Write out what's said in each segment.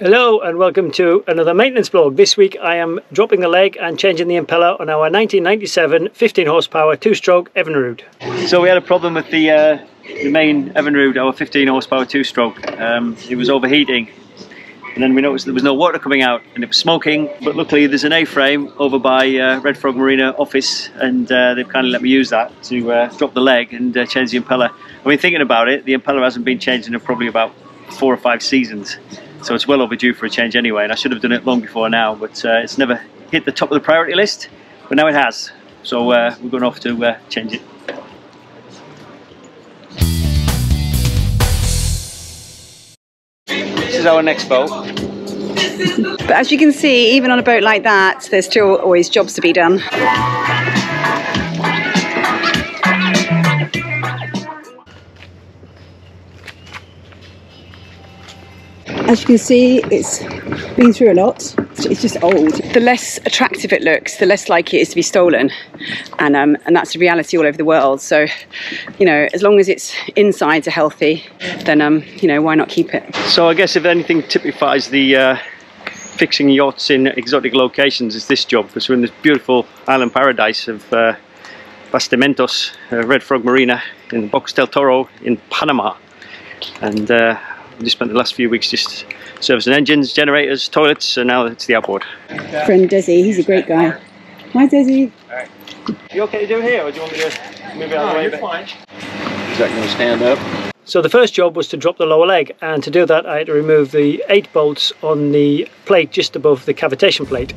Hello and welcome to another maintenance vlog. This week I am dropping the leg and changing the impeller on our 1997 15 horsepower 2-stroke Evinrude. So we had a problem with the main Evinrude, our 15 horsepower 2-stroke. It was overheating, and then we noticed there was no water coming out and it was smoking, but luckily there's an A-frame over by Red Frog Marina office, and they've kindly let me use that to drop the leg and change the impeller. I mean, thinking about it, the impeller hasn't been changed in probably about 4 or 5 seasons. So it's well overdue for a change anyway, and I should have done it long before now, but it's never hit the top of the priority list, but now it has. So we're going off to change it. This is our next boat. But as you can see, even on a boat like that, there's still always jobs to be done. As you can see, it's been through a lot. It's just old. The less attractive it looks, the less likely it is to be stolen, and that's the reality all over the world. So, you know, as long as its insides are healthy, then you know, why not keep it? So I guess if anything typifies the fixing yachts in exotic locations, is this job. Because we're in this beautiful island paradise of Bastimentos, Red Frog Marina in Bocas del Toro in Panama, and we just spent the last few weeks just servicing engines, generators, toilets, and now it's the outboard. Friend Desi, he's a great guy. Hi Desi. Alright. You okay to do it here, or do you want me to move it out of the way? You're fine. Is that going to stand up? So the first job was to drop the lower leg, and to do that I had to remove the 8 bolts on the plate just above the cavitation plate.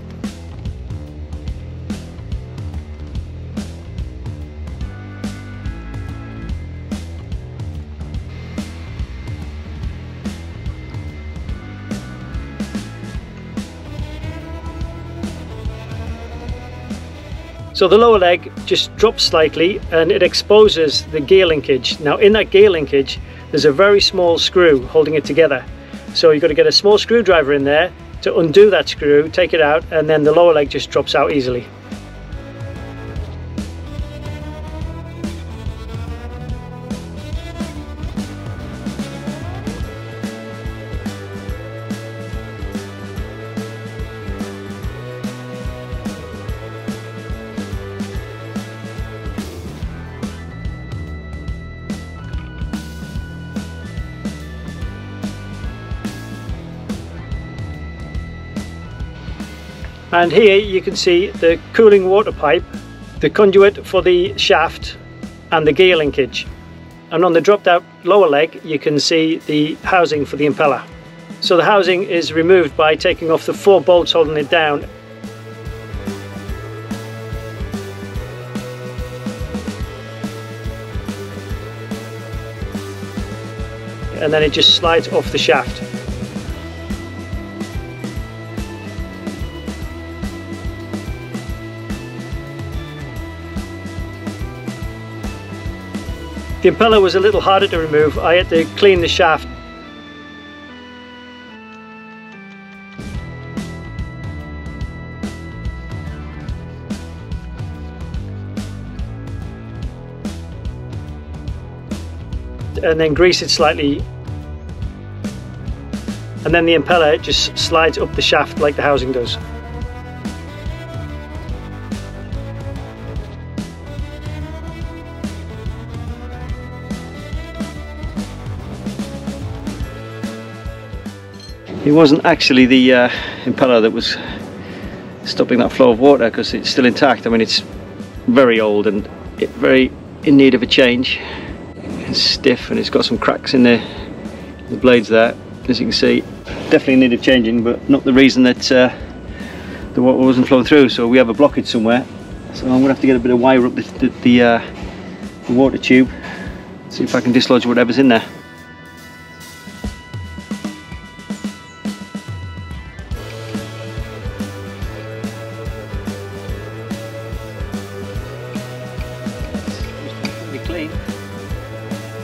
So the lower leg just drops slightly and it exposes the gear linkage. Now in that gear linkage there's a very small screw holding it together. So you've got to get a small screwdriver in there to undo that screw, take it out, and then the lower leg just drops out easily. And here you can see the cooling water pipe, the conduit for the shaft, and the gear linkage. And on the dropped out lower leg you can see the housing for the impeller. So the housing is removed by taking off the 4 bolts holding it down. And then it just slides off the shaft. The impeller was a little harder to remove. I had to clean the shaft. And then grease it slightly. And then the impeller just slides up the shaft like the housing does. It wasn't actually the impeller that was stopping that flow of water, because it's still intact. I mean, it's very old and very in need of a change. It's stiff and it's got some cracks in the blades there, as you can see. Definitely needed changing, but not the reason that the water wasn't flowing through. So we have a blockage somewhere. So I'm going to have to get a bit of wire up the water tube, see if I can dislodge whatever's in there. Clean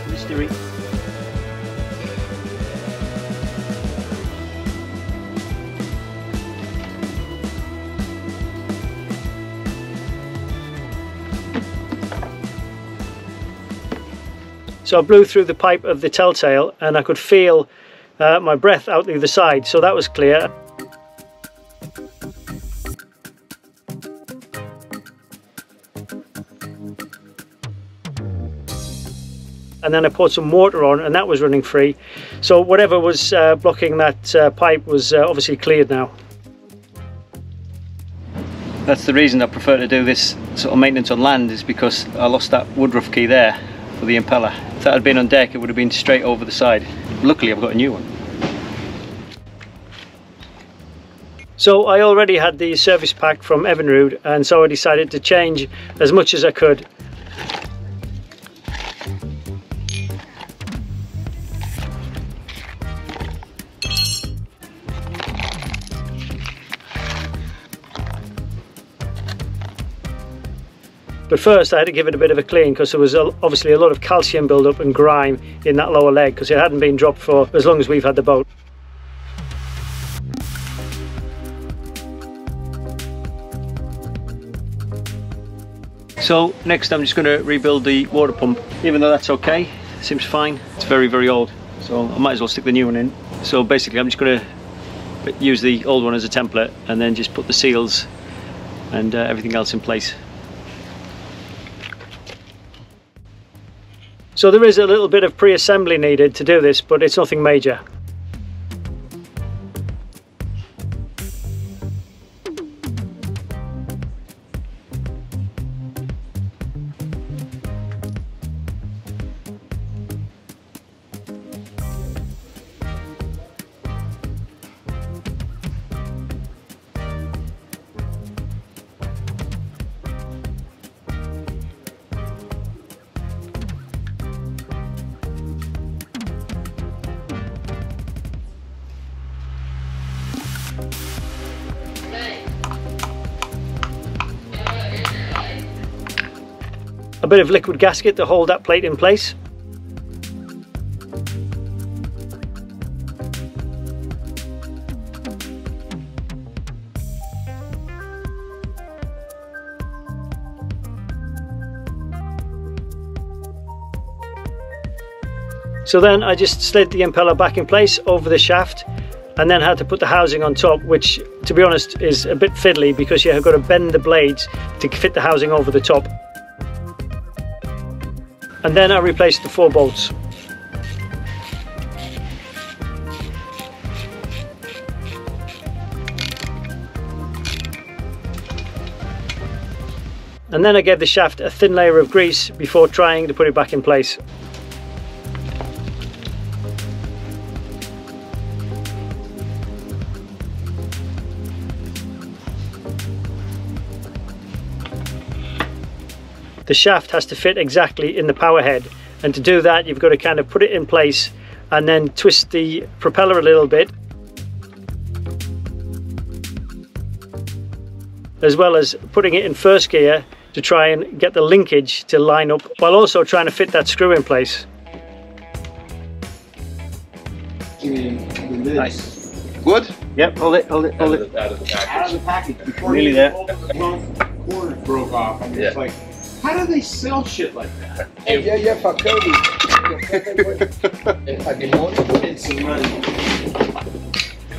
mystery. So I blew through the pipe of the telltale and I could feel my breath out the other side, so that was clear. And then I poured some water on and that was running free. So whatever was blocking that pipe was obviously cleared now. That's the reason I prefer to do this sort of maintenance on land, is because I lost that woodruff key there for the impeller. If that had been on deck, it would have been straight over the side. Luckily I've got a new one. So I already had the service pack from Evinrude, and so I decided to change as much as I could. But first I had to give it a bit of a clean, because there was obviously a lot of calcium build-up and grime in that lower leg, because it hadn't been dropped for as long as we've had the boat. So next I'm just going to rebuild the water pump. Even though that's okay, it seems fine, it's very, very old, so I might as well stick the new one in. So basically I'm just going to use the old one as a template and then just put the seals and everything else in place. So there is a little bit of pre-assembly needed to do this, but it's nothing major. A bit of liquid gasket to hold that plate in place. So then I just slid the impeller back in place over the shaft, and then had to put the housing on top, which to be honest is a bit fiddly because you have got to bend the blades to fit the housing over the top. And then I replaced the 4 bolts. And then I gave the shaft a thin layer of grease before trying to put it back in place. The shaft has to fit exactly in the power head, and to do that you've got to kind of put it in place and then twist the propeller a little bit, as well as putting it in first gear to try and get the linkage to line up, while also trying to fit that screw in place. Nice. Good? Yep, hold it, hold it, hold it. Out of the package. Nearly there. Corner broke off. I'm just like, how do they sell shit like that? Yeah, for Cody. And some money.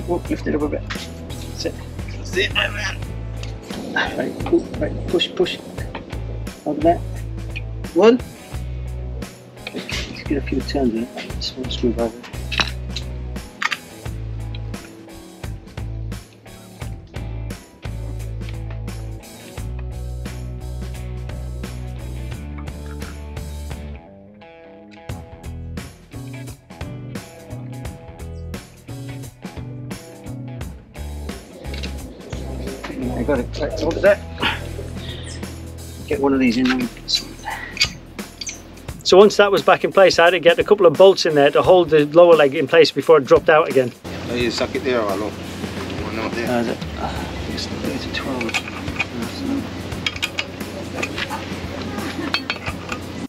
Whoa, lift it up a bit. That's it. That's it, my man. Right, cool. Right, push, push. Over there. One. Let's get a few turns in it. Small screwdriver. I got it. Right, hold it there. Get one of these in. So once that was back in place, I had to get a couple of bolts in there to hold the lower leg in place before it dropped out again. Oh, you suck it there or no? One out there. Is it? It's a 12.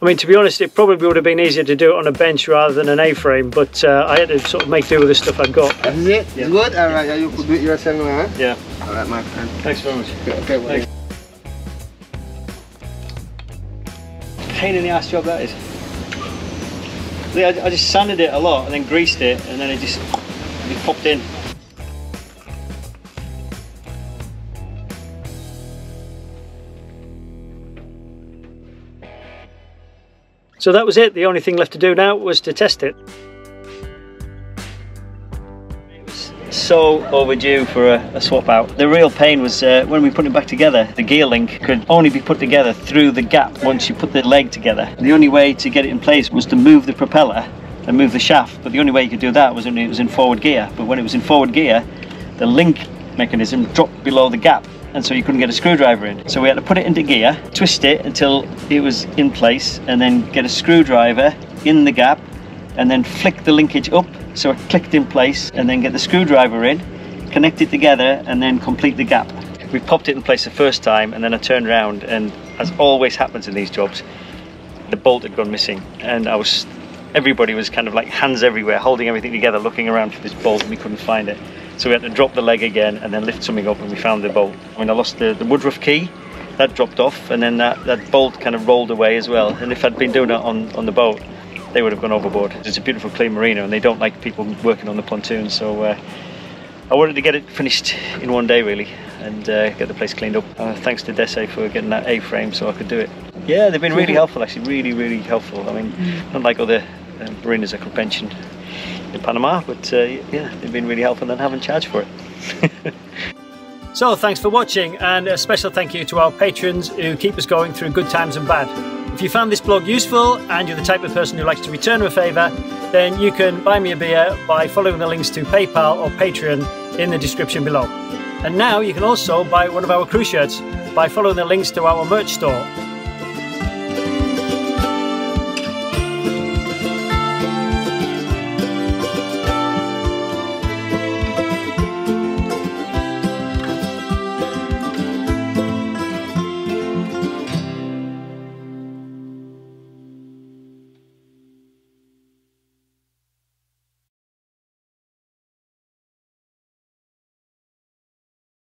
I mean, to be honest, it probably would have been easier to do it on a bench rather than an A-frame, but I had to sort of make do with the stuff I'd got. That's it? Yeah. It's good? Alright, you could do it yourself, man. Yeah. Alright, my friend. Thanks very much. Okay, well. Thanks. Pain in the ass job that is. I just sanded it a lot and then greased it, and then it just we popped in. So that was it. The only thing left to do now was to test it. It was so overdue for a swap out. The real pain was when we put it back together. The gear link could only be put together through the gap once you put the leg together. The only way to get it in place was to move the propeller and move the shaft, but the only way you could do that was when it was in forward gear. But when it was in forward gear, the link mechanism dropped below the gap, and so you couldn't get a screwdriver in. So we had to put it into gear, twist it until it was in place, and then get a screwdriver in the gap, and then flick the linkage up so it clicked in place, and then get the screwdriver in, connect it together, and then complete the gap. We popped it in place the first time, and then I turned around, and as always happens in these jobs, the bolt had gone missing, and everybody was kind of like hands everywhere, holding everything together, looking around for this bolt, and we couldn't find it. So we had to drop the leg again and then lift something up, and we found the bolt. I mean, I lost the woodruff key, that dropped off, and then that bolt kind of rolled away as well. And if I'd been doing it on the boat, they would have gone overboard. It's a beautiful clean marina, and they don't like people working on the pontoon, so I wanted to get it finished in one day really, and get the place cleaned up. Thanks to Dese for getting that A-frame so I could do it. Yeah, they've been really helpful actually, really helpful. I mean, unlike other marinas I could mention in Panama, but yeah, they've been really helpful and haven't charged for it. So thanks for watching, and a special thank you to our patrons who keep us going through good times and bad. If you found this blog useful and you're the type of person who likes to return a favour, then you can buy me a beer by following the links to PayPal or Patreon in the description below. And now you can also buy one of our crew shirts by following the links to our merch store.